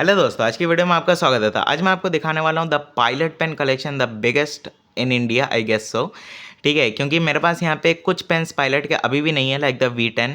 Hello दोस्तों, आज की वीडियो में आपका स्वागत है। आज मैं आपको दिखाने वाला हूँ the Pilot pen collection, the biggest in India, I guess so. ठीक है, क्योंकि मेरे पास यहाँ पे कुछ पेन्स पायलट के अभी भी नहीं है, लाइक द V10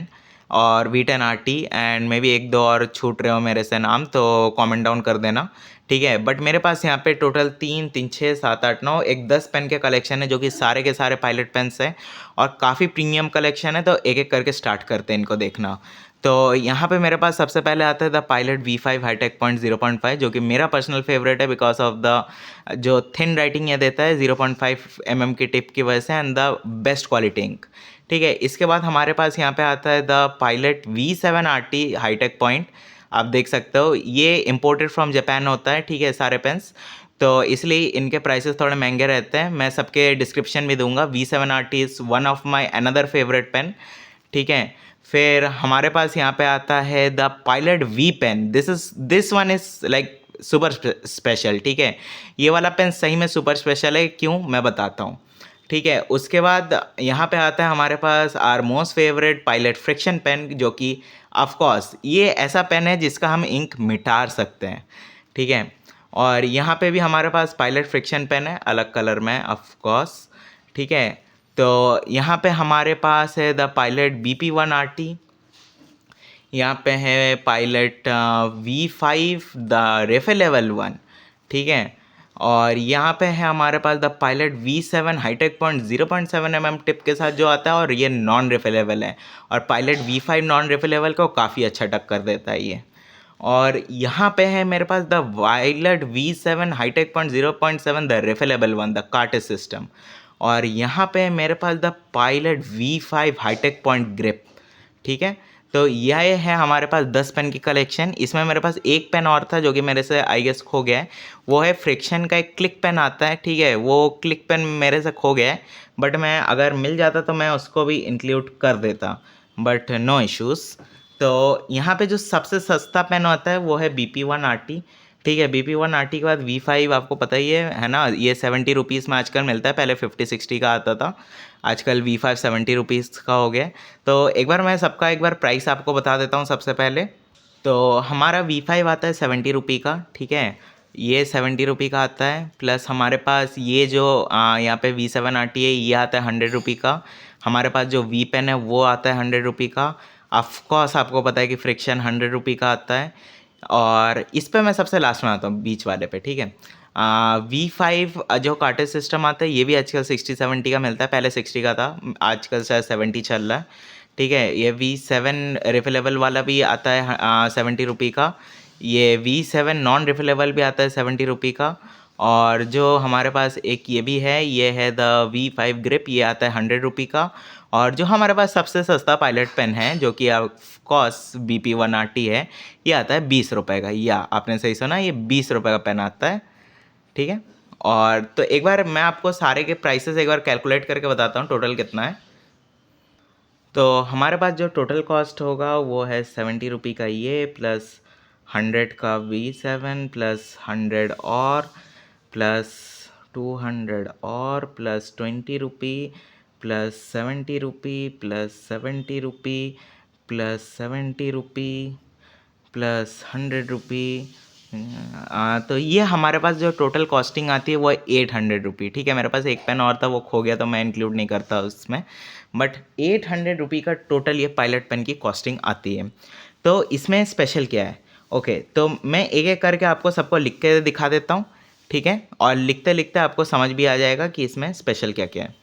और V10 RT, and may be एक दो और छूट रहे हो मेरे से नाम, तो कमेंट डाउन कर देना। ठीक है, बट मेरे पास यहाँ पे टोटल 3 3 6 7 8 9 एक 10 पेन के कलेक्शन है, जो कि सारे के सारे पायलट पेन्स हैं और काफ़ी प्रीमियम कलेक्शन है। तो एक एक करके स्टार्ट करते हैं इनको देखना। तो यहाँ पे मेरे पास सबसे पहले आता है the Pilot V5 hi tech point 0.5, जो कि मेरा पर्सनल फेवरेट है बिकॉज ऑफ द जो थिन राइटिंग ये देता है 0.5 mm की टिप की वजह से, and the best quality ink. ठीक है, इसके बाद हमारे पास यहाँ पे आता है the Pilot V7 RT hi tech point. आप देख सकते हो ये इम्पोर्टेड फ्रॉम जापान होता है। ठीक है, सारे पेन्स, तो इसलिए इनके प्राइसेस थोड़े महंगे रहते हैं। मैं सबके डिस्क्रिप्शन भी दूंगा। V7 RT is one of my another favourite pen. ठीक है, फिर हमारे पास यहाँ पे आता है the Pilot V pen. This one is like super special. ठीक है, ये वाला पेन सही में सुपर स्पेशल है, क्यों मैं बताता हूँ। ठीक है, उसके बाद यहाँ पे आता है हमारे पास our most favourite Pilot Frixion pen, जो कि ऑफ कोर्स ये ऐसा पेन है जिसका हम इंक मिटा सकते हैं। ठीक है, और यहाँ पे भी हमारे पास पायलट फ्रिक्शन पेन है, अलग कलर में ऑफ कोर्स। ठीक है, तो यहाँ पे हमारे पास है द पायलट BP1 RT। यहाँ पे है pilot V5 the refillable one. ठीक है, और यहाँ पे है हमारे पास the Pilot V7 hi tech point 0.7 mm tip के साथ जो आता है, और ये नॉन रेफेलेबल है। और पायलट V5 नॉन रेफेलेबल को काफ़ी अच्छा टक्कर देता है ये। और यहाँ पे है मेरे पास the Pilot V7 hi tech point 0.7 the refillable one, the cartridge system. और यहाँ पे मेरे पास the Pilot V5 hi tech point grip. ठीक है, तो यह है हमारे पास 10 पेन की कलेक्शन। इसमें मेरे पास एक पेन और था जो कि मेरे से आई गेस खो गया है। वो है फ्रिक्शन का एक क्लिक पेन आता है। ठीक है, वो क्लिक पेन मेरे से खो गया है, बट मैं अगर मिल जाता तो मैं उसको भी इंक्लूड कर देता, बट नो इश्यूज़। तो यहाँ पे जो सबसे सस्ता पेन होता है वो है BP1 RT। ठीक है, BP1 RT के बाद V5 आपको पता ही है ना, ये 70 रुपीज़ में आजकल मिलता है, पहले 50-60 का आता था। आजकल V5 70 रुपीज़ का हो गया। तो एक बार मैं सबका एक बार प्राइस आपको बता देता हूँ सबसे पहले। तो हमारा V5 आता है 70 रुपये का। ठीक है, ये 70 रुपये का आता है, प्लस हमारे पास ये जो यहाँ पे V7 RT है, ये आता है 100 रुपये का। हमारे पास जो V पेन है वो आता है 100 रुपये का। ऑफकोर्स आपको पता है कि फ्रिक्शन 100 रुपये का आता है। और इस पे मैं सबसे लास्ट में आता हूँ, बीच वाले पे। ठीक है, V5 जो कार्टेज सिस्टम आता है, ये भी आजकल 60-70 का मिलता है, पहले 60 का था, आजकल शायद 70 चल रहा है। ठीक है, ये V7 रिफिलेबल वाला भी आता है 70 रुपये का। ये V7 नॉन रिफिलेबल भी आता है 70 रुपये का। और जो हमारे पास एक ये भी है, ये है द V5 ग्रिप, ये आता है 100 रुपये का। और जो हमारे पास सबसे सस्ता पायलट पेन है, जो कि ऑफकोर्स BP1 RT है, ये आता है 20 रुपये का। या आपने सही सुना, ये 20 रुपये का पेन आता है। ठीक है, और तो एक बार मैं आपको सारे के प्राइसेस एक बार कैलकुलेट करके बताता हूँ टोटल कितना है। तो हमारे पास जो टोटल कॉस्ट होगा वो है 70 रुपये का ये, प्लस 100 का V7, प्लस 100 और प्लस 200 और प्लस 20 रुपये, प्लस 70 रुपये, प्लस 70 रुपये, प्लस 70 रुपये, प्लस 100 रुपये। तो ये हमारे पास जो टोटल कॉस्टिंग आती है वो है 800 रुपये। ठीक है, मेरे पास एक पेन और था, वो खो गया, तो मैं इंक्लूड नहीं करता उसमें, बट 800 रुपये का टोटल ये पायलट पेन की कॉस्टिंग आती है। तो इसमें स्पेशल क्या है? ओके, तो मैं एक एक करके आपको सबको लिख के दिखा देता हूँ। ठीक है, और लिखते लिखते आपको समझ भी आ जाएगा कि इसमें स्पेशल क्या क्या है।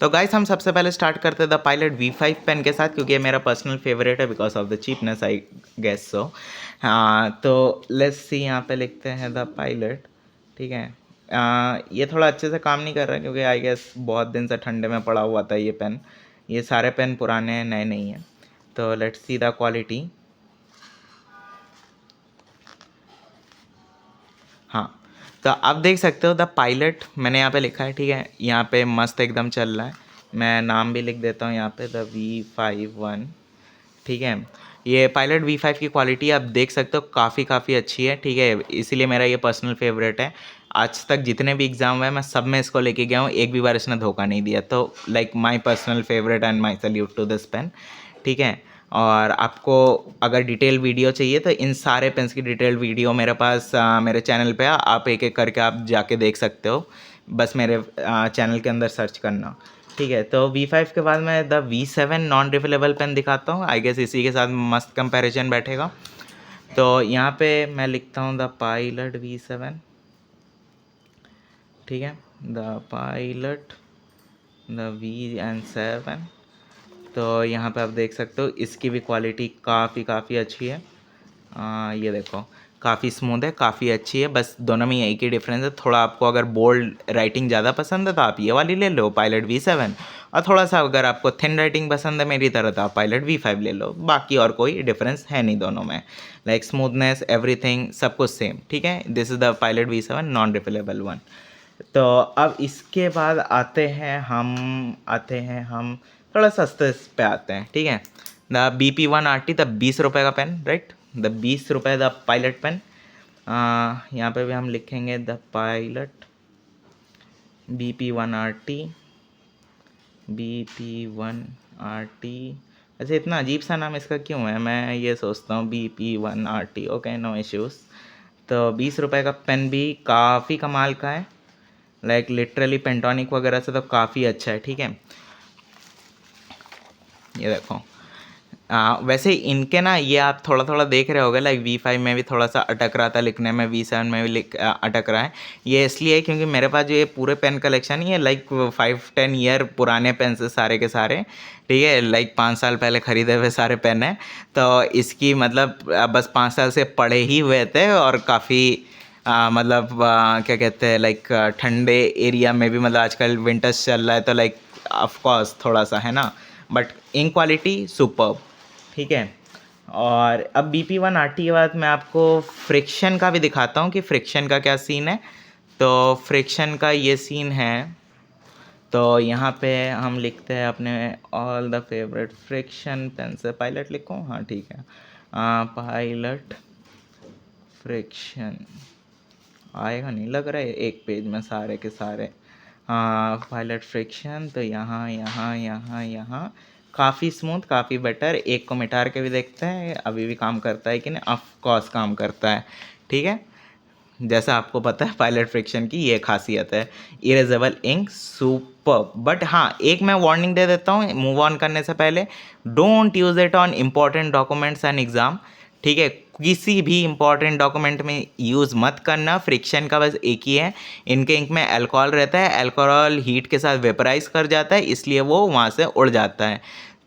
तो गाइस, हम सबसे पहले स्टार्ट करते हैं द पायलट V5 पेन के साथ, क्योंकि ये मेरा पर्सनल फेवरेट है because of the cheapness, I guess so. हाँ, तो लेट्स सी, यहाँ पे लिखते हैं द पायलट। ठीक है, ये थोड़ा अच्छे से काम नहीं कर रहा है, क्योंकि आई गेस बहुत दिन से ठंडे में पड़ा हुआ था ये पेन। ये सारे पेन पुराने हैं, नए नहीं हैं। तो लेट्स सी द क्वालिटी। हाँ, तो आप देख सकते हो द पायलट मैंने यहाँ पे लिखा है। ठीक है, यहाँ पे मस्त एकदम चल रहा है। मैं नाम भी लिख देता हूँ यहाँ पे, द V5 1। ठीक है, ये पायलट V5 की क्वालिटी आप देख सकते हो, काफ़ी अच्छी है। ठीक है, इसीलिए मेरा ये पर्सनल फेवरेट है। आज तक जितने भी एग्ज़ाम हुए मैं सब में इसको लेके गया हूँ, एक भी बार इसने धोखा नहीं दिया। तो like my personal favourite and my salute to this pen. ठीक है, और आपको अगर डिटेल वीडियो चाहिए तो इन सारे पेन्स की डिटेल वीडियो मेरे पास मेरे चैनल पे आप एक एक करके आप जाके देख सकते हो, बस मेरे चैनल के अंदर सर्च करना, ठीक है। तो V5 के बाद मैं the V7 non refillable pen दिखाता हूँ, आई गेस इसी के साथ मस्त कंपैरिजन बैठेगा। तो यहाँ पे मैं लिखता हूँ द पायलट V7, ठीक है, द पायलट द VN7। तो यहाँ पे आप देख सकते हो इसकी भी क्वालिटी काफ़ी अच्छी है। ये देखो काफ़ी स्मूथ है, काफ़ी अच्छी है, बस दोनों में एक ही डिफरेंस है, थोड़ा आपको अगर बोल्ड राइटिंग ज़्यादा पसंद है तो आप ये वाली ले लो पायलट V7, और थोड़ा सा अगर आपको थिन राइटिंग पसंद है मेरी तरह तो आप पायलट V5 ले लो। बाकी और कोई डिफरेंस है नहीं दोनों में, लाइक स्मूथनेस एवरीथिंग सब कुछ सेम, ठीक है। This is the Pilot V7 non refillable one. तो अब इसके बाद आते हैं हम थोड़ा सस्ते पे आते हैं, ठीक है। द BP1RT, द 20 रुपये का पेन, राइट, द 20 रुपये द पायलट पेन। यहाँ पे भी हम लिखेंगे द पायलट BP1RT, BP1RT। अच्छा, इतना अजीब सा नाम इसका क्यों है, मैं ये सोचता हूँ BP1RT, ओके, नो इश्यूज़। तो 20 रुपये का पेन भी काफ़ी कमाल का है, लाइक लिटरली पेंटोनिक वगैरह से तो काफ़ी अच्छा है, ठीक है। ये देखो वैसे इनके ना ये आप थोड़ा थोड़ा देख रहे होगे, लाइक V5 में भी थोड़ा सा अटक रहा था लिखने में, V7 में भी अटक रहा है। ये इसलिए क्योंकि मेरे पास जो ये पूरे पेन कलेक्शन ही है, लाइक 5-10 ईयर पुराने पेन से सारे के सारे, ठीक है, लाइक 5 साल पहले ख़रीदे हुए सारे पेन हैं। तो इसकी मतलब बस 5 साल से पड़े ही हुए थे, और काफ़ी मतलब क्या कहते हैं, लाइक ठंडे एरिया में भी, मतलब आजकल विंटर्स चल रहा है तो लाइक ऑफकोर्स थोड़ा सा है ना, बट इन क्वालिटी सुपर्ब, ठीक है। और अब BP1RT के बाद मैं आपको फ्रिक्शन का भी दिखाता हूँ कि फ्रिक्शन का क्या सीन है। तो फ्रिक्शन का ये सीन है, तो यहाँ पे हम लिखते हैं अपने all the favourite friction pen से, पायलट लिखूँ, हाँ ठीक है, पायलट फ्रिक्शन आएगा नहीं लग रहा है एक पेज में सारे के सारे। पायलट फ्रिक्शन, तो यहाँ काफ़ी स्मूथ, काफ़ी बेटर। एक को मिटा के भी देखते हैं अभी भी काम करता है कि नहीं, ऑफ कोर्स काम करता है, ठीक है। जैसा आपको पता है पायलट फ्रिक्शन की ये खासियत है, इरेजेबल इंक सुपर। बट हाँ, एक मैं वार्निंग दे देता हूँ मूव ऑन करने से पहले, don't use it on important documents and exam, ठीक है। किसी भी इंपॉर्टेंट डॉक्यूमेंट में यूज़ मत करना। फ्रिक्शन का बस एक ही है, इनके इंक में अल्कोहल रहता है, अल्कोहल हीट के साथ वेपराइज कर जाता है, इसलिए वो वहाँ से उड़ जाता है।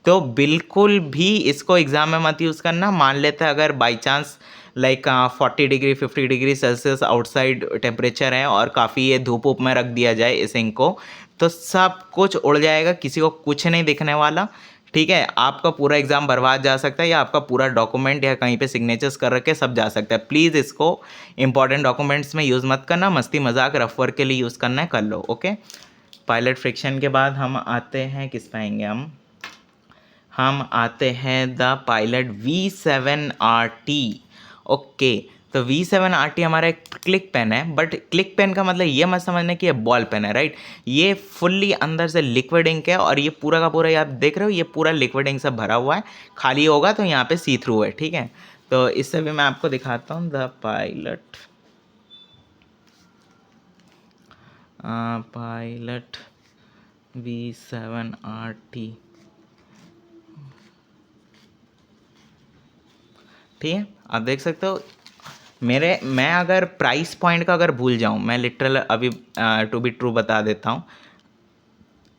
तो बिल्कुल भी इसको एग्ज़ाम में मत यूज़ करना। मान लेते हैं अगर by chance like 40 degree 50 degree Celsius outside temperature है और काफ़ी ये धूप उप में रख दिया जाए इस इंक को, तो सब कुछ उड़ जाएगा, किसी को कुछ नहीं दिखने वाला, ठीक है। आपका पूरा एग्ज़ाम बर्बाद जा सकता है, या आपका पूरा डॉक्यूमेंट या कहीं पे सिग्नेचर्स कर रखे सब जा सकता है। प्लीज़ इसको इंपॉर्टेंट डॉक्यूमेंट्स में यूज़ मत करना, मस्ती मजाक रफ वर्क के लिए यूज़ करना है कर लो, ओके। पायलट फ्रिक्शन के बाद हम आते हैं किस पे आएंगे, हम आते हैं द पायलट V7RT, ओके। तो V7RT हमारा एक क्लिक पेन है, बट क्लिक पेन का मतलब ये मत समझना कि ये बॉल पेन है, राइट। ये फुल्ली अंदर से लिक्विड इंक है, और ये पूरा का पूरा, ये आप देख रहे हो, ये पूरा लिक्विड इंक से भरा हुआ है, खाली होगा तो यहाँ पे सी थ्रू है, ठीक है। तो इससे भी मैं आपको दिखाता हूँ द पायलट पायलट V7RT, ठीक है। आप देख सकते हो मैं अगर प्राइस पॉइंट का अगर भूल जाऊँ, मैं लिटरल अभी टू बी ट्रू बता देता हूँ,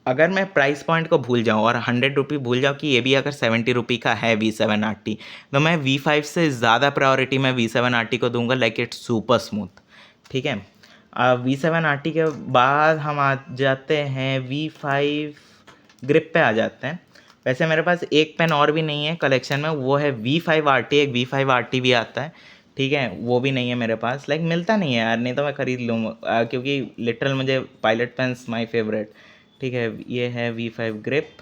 अगर मैं प्राइस पॉइंट को भूल जाऊँ और 100 रुपये भूल जाऊँ कि ये भी अगर 70 रुपये का है V7RT, तो मैं V5 से ज़्यादा प्रायोरिटी मैं V7RT को दूंगा, लाइक इट्स सुपर स्मूथ, ठीक है। V7RT के बाद हम आ जाते हैं V5 ग्रिप पे आ जाते हैं। वैसे मेरे पास एक पेन और भी नहीं है कलेक्शन में, वो है V5RT, एक V5RT भी आता है, ठीक है, वो भी नहीं है मेरे पास, लाइक मिलता नहीं है यार, नहीं तो मैं ख़रीद लूँ, क्योंकि लिटरल मुझे पायलट पेन्स माय फेवरेट, ठीक है। ये है V5 ग्रिप,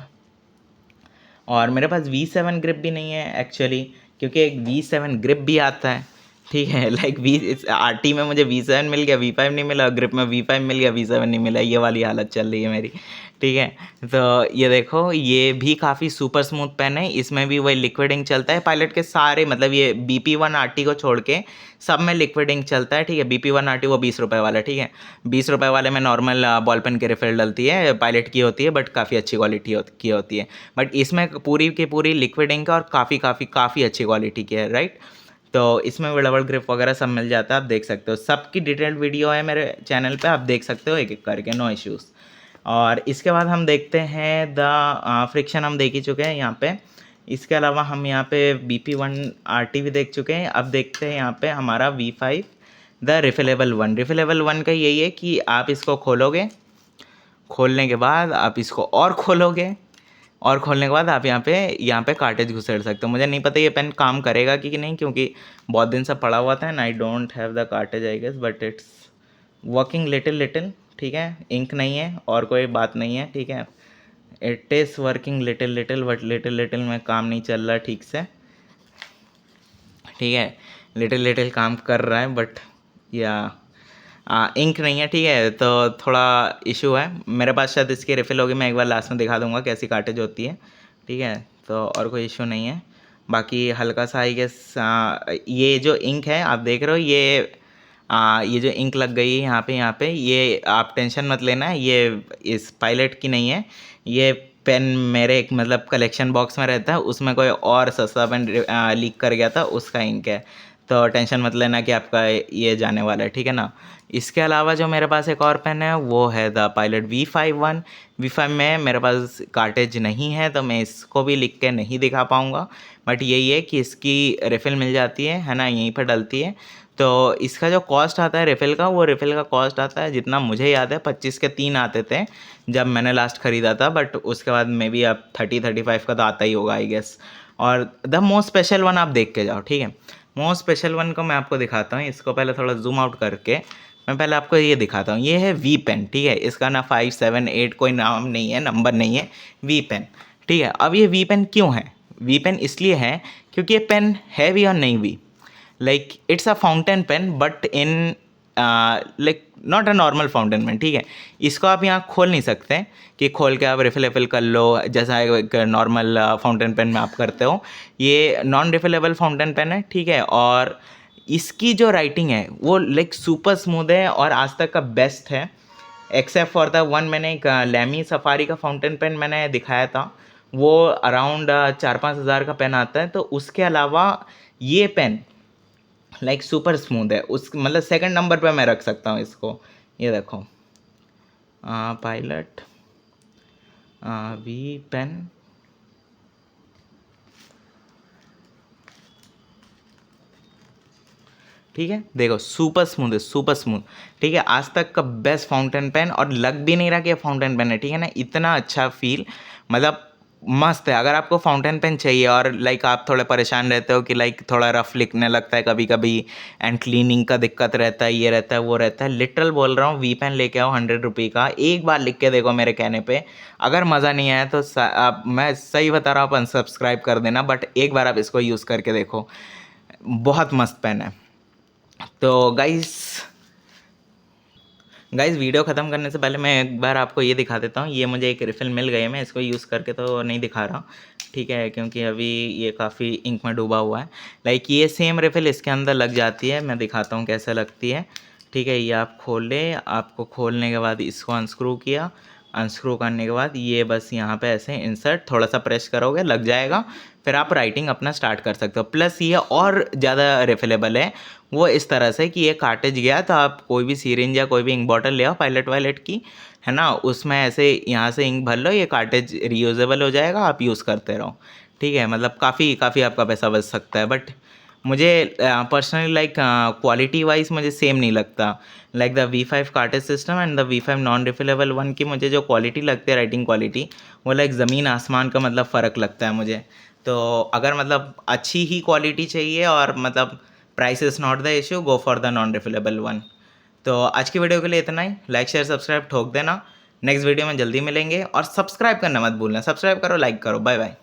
और मेरे पास V7 ग्रिप भी नहीं है एक्चुअली, क्योंकि एक V7 ग्रिप भी आता है, ठीक है, लाइक आरटी में मुझे V7 मिल गया, V5 नहीं मिला, ग्रिप में V5 मिल गया, V7 नहीं मिला, ये वाली हालत चल रही है मेरी। ठीक है, तो ये देखो, ये भी काफ़ी सुपर स्मूथ पेन है, इसमें भी वही लिक्विड इंक चलता है। पायलट के सारे मतलब ये BP1 RT को छोड़ के सब में लिक्विड इंक चलता है। ठीक है, BP1 RT वो 20 रुपये वाला, ठीक है, 20 रुपये वाले में नॉर्मल बॉल पेन की रिफिल डलती है, पायलट की होती है, बट काफ़ी अच्छी क्वालिटी की होती है। बट इसमें पूरी की पूरी लिक्विड इंक है और काफ़ी अच्छी क्वालिटी की है, राइट। तो इसमें भी डबल ग्रिप वगैरह सब मिल जाता है, आप देख सकते हो। सबकी डिटेल्ड वीडियो है मेरे चैनल पे, आप देख सकते हो एक एक करके, नो इश्यूज़। और इसके बाद हम देखते हैं द फ्रिक्शन, हम देख ही चुके हैं यहाँ पे। इसके अलावा हम यहाँ पे BP1 RT भी देख चुके हैं। अब देखते हैं यहाँ पे हमारा V5 the refillable one. Refillable one का यही है कि आप इसको खोलोगे, खोलने के बाद आप इसको और खोलोगे, और खोलने के बाद आप यहाँ पे कार्टेज घुसेड़ सकते हो। मुझे नहीं पता ये पेन काम करेगा कि नहीं, क्योंकि बहुत दिन से पड़ा हुआ था and I don't have the cartridge I guess, but it's working little. ठीक है, इंक नहीं है और कोई बात नहीं है, ठीक है, it is working little but little में काम नहीं चल रहा ठीक से। ठीक है, लिटिल काम कर रहा है बट या इंक नहीं है। ठीक है, तो थोड़ा इशू है मेरे पास, शायद इसकी रिफ़िल होगी, मैं एक बार लास्ट में दिखा दूंगा कैसी कार्टेज होती है। ठीक है, तो और कोई इशू नहीं है। बाकी हल्का सा आई गेस ये जो इंक है आप देख रहे हो, ये जो इंक लग गई है यहाँ पे ये आप टेंशन मत लेना, ये इस पायलट की नहीं है। ये पेन मेरे एक मतलब कलेक्शन बॉक्स में रहता है, उसमें कोई और सस्ता पेन लीक कर गया था, उसका इंक है। तो टेंशन मत लेना कि आपका ये जाने वाला है, ठीक है ना। इसके अलावा जो मेरे पास एक और पेन है वो है द पायलट V5 V5 में मेरे पास कार्टेज नहीं है, तो मैं इसको भी लिख के नहीं दिखा पाऊँगा। बट यही है कि इसकी रिफ़िल मिल जाती है ना, यहीं पर डलती है। तो इसका जो कॉस्ट आता है रिफ़िल का, वो रिफ़िल का कॉस्ट आता है, जितना मुझे याद है 25 के 3 आते थे जब मैंने लास्ट ख़रीदा था। बट उसके बाद मे बी अब 30-35 का तो आता ही होगा आई गेस। और द मोस्ट स्पेशल वन आप देख के जाओ, ठीक है। मोस्ट स्पेशल वन को मैं आपको दिखाता हूँ। इसको पहले थोड़ा जूम आउट करके मैं पहले आपको ये दिखाता हूँ। ये है V पेन, ठीक है। इसका ना 5, 7, 8 कोई नाम नहीं है, नंबर नहीं है, V पेन, ठीक है। अब ये V पेन क्यों है? V पेन इसलिए है क्योंकि ये पेन है भी और नहीं भी। Like it's a fountain pen but in like not a normal fountain pen, ठीक है। इसको आप यहाँ खोल नहीं सकते कि खोल के आप रिफिलेबल कर लो जैसा एक नॉर्मल फाउंटेन पेन में आप करते हो। ये नॉन रिफिलेबल फाउंटेन पेन है, ठीक है। और इसकी जो राइटिंग है वो लाइक सुपर स्मूथ है और आज तक का बेस्ट है, एक्सेप्ट फॉर द वन। मैंने एक लैमी सफारी का फाउंटेन पेन मैंने दिखाया था, वो अराउंड 4-5 हज़ार का पेन आता है। तो उसके अलावा ये पेन लाइक सुपर स्मूथ है, उस मतलब सेकंड नंबर पे मैं रख सकता हूँ इसको। ये देखो पायलट V पेन, ठीक है। देखो सुपर स्मूथ है, सुपर स्मूथ, ठीक है। आज तक का बेस्ट फाउंटेन पेन और लग भी नहीं रहा कि ये फाउंटेन पेन है, ठीक है ना। इतना अच्छा फील, मतलब मस्त है। अगर आपको फाउंटेन पेन चाहिए और लाइक आप थोड़े परेशान रहते हो कि लाइक थोड़ा रफ लिखने लगता है कभी कभी एंड क्लीनिंग का दिक्कत रहता है, ये रहता है वो रहता है, लिटरल बोल रहा हूँ, V पेन लेके आओ 100 रुपये का। एक बार लिख के देखो मेरे कहने पे, अगर मज़ा नहीं आया तो आप, मैं सही बता रहा हूँ, आप अनसब्सक्राइब कर देना, बट एक बार आप इसको यूज़ करके देखो, बहुत मस्त पेन है। तो गाइस वीडियो ख़त्म करने से पहले मैं एक बार आपको ये दिखा देता हूँ। ये मुझे एक रिफ़िल मिल गई है, मैं इसको यूज़ करके तो नहीं दिखा रहा, ठीक है, क्योंकि अभी ये काफ़ी इंक में डूबा हुआ है। लाइक ये सेम रिफ़िल इसके अंदर लग जाती है, मैं दिखाता हूँ कैसे लगती है, ठीक है। ये आप खोले, आपको खोलने के बाद इसको अनस्क्रू किया, अनस्क्रू करने के बाद ये बस यहाँ पे ऐसे इंसर्ट, थोड़ा सा प्रेस करोगे लग जाएगा, फिर आप राइटिंग अपना स्टार्ट कर सकते हो। प्लस ये और ज़्यादा रिफिलेबल है, वो इस तरह से कि ये कार्टेज गया तो आप कोई भी सीरिंज या कोई भी इंक बॉटल ले आओ पायलट वायलट की, है ना, उसमें ऐसे यहाँ से इंक भर लो, ये कार्टेज रीयूजेबल हो जाएगा, आप यूज़ करते रहो, ठीक है। मतलब काफ़ी आपका पैसा बच सकता है। बट मुझे पर्सनली लाइक क्वालिटी वाइज मुझे सेम नहीं लगता। Like the V5 cartridge system and the V5 non refillable one की मुझे जो क्वालिटी लगती है, राइटिंग क्वालिटी, वो लाइक ज़मीन आसमान का मतलब फ़र्क लगता है मुझे। तो अगर मतलब अच्छी ही क्वालिटी चाहिए और मतलब price is not the issue, go for the non refillable one. तो आज की वीडियो के लिए इतना ही। लाइक शेयर सब्सक्राइब ठोक देना। नेक्स्ट वीडियो में जल्दी मिलेंगे और सब्सक्राइब करना मत भूलना। सब्सक्राइब करो, लाइक करो, बाय बाय।